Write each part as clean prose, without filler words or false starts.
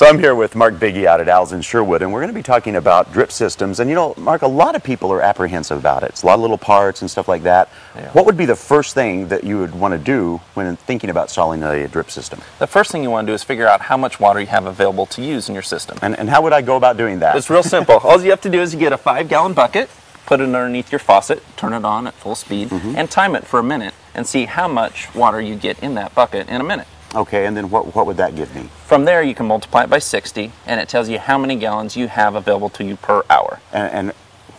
So I'm here with Mark Biggie out at Al's in Sherwood, and we're going to be talking about drip systems. And you know, Mark, a lot of people are apprehensive about it. It's a lot of little parts and stuff like that. Yeah. What would be the first thing that you would want to do when thinking about installing a drip system? The first thing you want to do is figure out how much water you have available to use in your system. And how would I go about doing that? It's real simple. All you have to do is you get a 5-gallon bucket, put it underneath your faucet, turn it on at full speed, and time it for a minute and see how much water you get in that bucket in a minute. Okay, and then what would that give me? From there, you can multiply it by 60, and it tells you how many gallons you have available to you per hour. And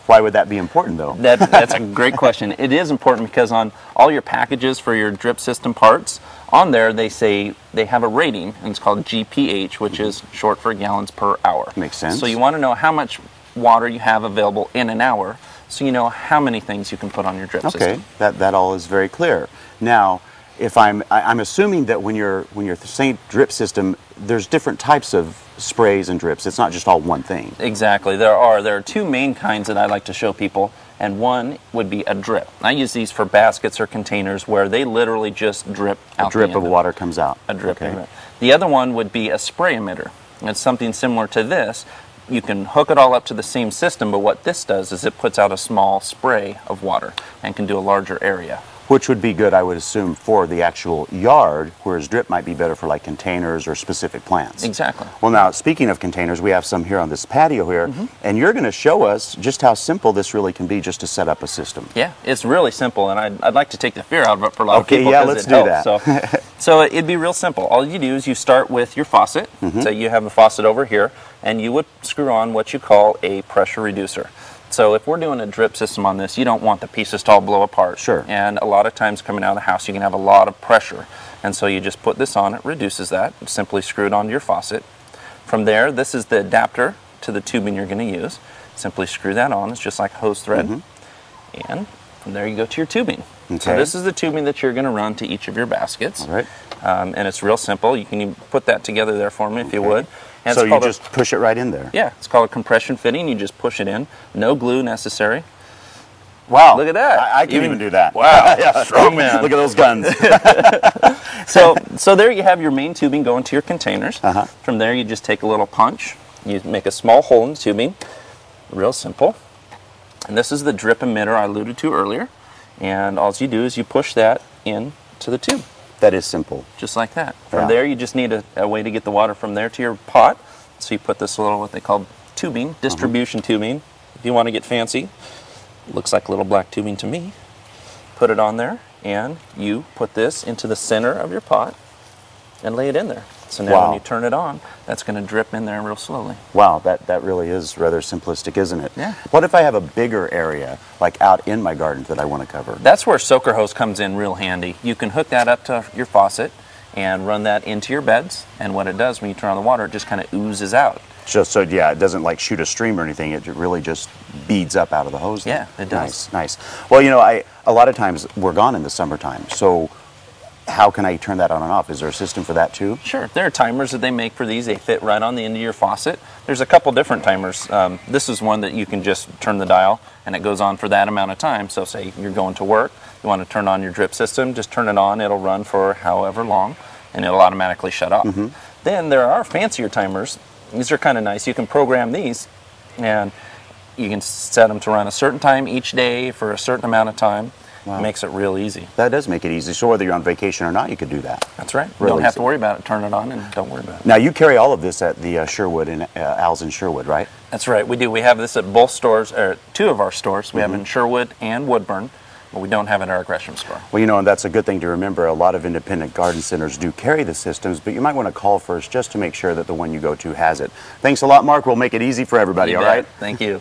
why would that be important, though? That's a great question. It is important because on all your packages for your drip system parts, on there they say they have a rating, and it's called GPH, which is short for gallons per hour. Makes sense. So you want to know how much water you have available in an hour, so you know how many things you can put on your drip system. Okay, that all is very clear. Now, if I'm assuming that when you're saying drip system, there's different types of sprays and drips. It's not just all one thing. Exactly. There are two main kinds that I like to show people, and one would be a drip. I use these for baskets or containers where they literally just drip out. A drip of water comes out. A drip. Okay. The other one would be a spray emitter. It's something similar to this. You can hook it all up to the same system, but what this does is it puts out a small spray of water and can do a larger area. Which would be good, I would assume, for the actual yard, whereas drip might be better for like containers or specific plants. Exactly. Well, now, speaking of containers, we have some here on this patio here, and you're going to show us just how simple this really can be just to set up a system. Yeah, it's really simple, and I'd like to take the fear out of it for a lot of people. Okay, yeah, let's do that. So it'd be real simple. All you do is you start with your faucet. So you have a faucet over here, and you would screw on what you call a pressure reducer. So if we're doing a drip system on this, you don't want the pieces to all blow apart. Sure. And a lot of times coming out of the house, you can have a lot of pressure. And so you just put this on, it reduces that. Simply screw it onto your faucet. From there, this is the adapter to the tubing you're going to use. Simply screw that on. It's just like hose thread. And from there you go to your tubing. Okay. So this is the tubing that you're going to run to each of your baskets. All right. And it's real simple. You can even put that together there for me if you would. And so you just push it right in there? Yeah, it's called a compression fitting. You just push it in. No glue necessary. Wow. Look at that. I can't even do that. Wow. Yeah, strong man. Look at those guns. So there you have your main tubing going to your containers. From there you just take a little punch. You make a small hole in the tubing. Real simple. And this is the drip emitter I alluded to earlier. And all you do is you push that in to the tube. That is simple. Just like that. From there, you just need a way to get the water from there to your pot. So you put this little, what they call tubing, distribution tubing. If you want to get fancy, looks like a little black tubing to me. Put it on there, and you put this into the center of your pot and lay it in there. So now when you turn it on, that's going to drip in there real slowly. Wow, that really is rather simplistic, isn't it? Yeah. What if I have a bigger area, like out in my garden, that I want to cover? That's where soaker hose comes in real handy. You can hook that up to your faucet and run that into your beds, and what it does when you turn on the water, it just kind of oozes out. Just so, yeah, it doesn't like shoot a stream or anything, it really just beads up out of the hose. Yeah, it does. Nice. Well, you know, a lot of times we're gone in the summertime, so how can I turn that on and off? Is there a system for that too? Sure. There are timers that they make for these. They fit right on the end of your faucet. There's a couple different timers. This is one that you can just turn the dial and it goes on for that amount of time. So say you're going to work, you want to turn on your drip system, just turn it on. It'll run for however long and it'll automatically shut off. Then there are fancier timers. These are kind of nice. You can program these and you can set them to run a certain time each day for a certain amount of time. Wow. It makes it real easy. That does make it easy. So whether you're on vacation or not, you could do that. That's right. You don't have to worry about it. Turn it on and don't worry about it. Now, you carry all of this at the Sherwood, in Al's in Sherwood, right? That's right. We do. We have this at both stores, or two of our stores. We have in Sherwood and Woodburn, but we don't have it at our Gresham store. Well, you know, and that's a good thing to remember. A lot of independent garden centers do carry the systems, but you might want to call first just to make sure that the one you go to has it. Thanks a lot, Mark. We'll make it easy for everybody, all right? Thank you.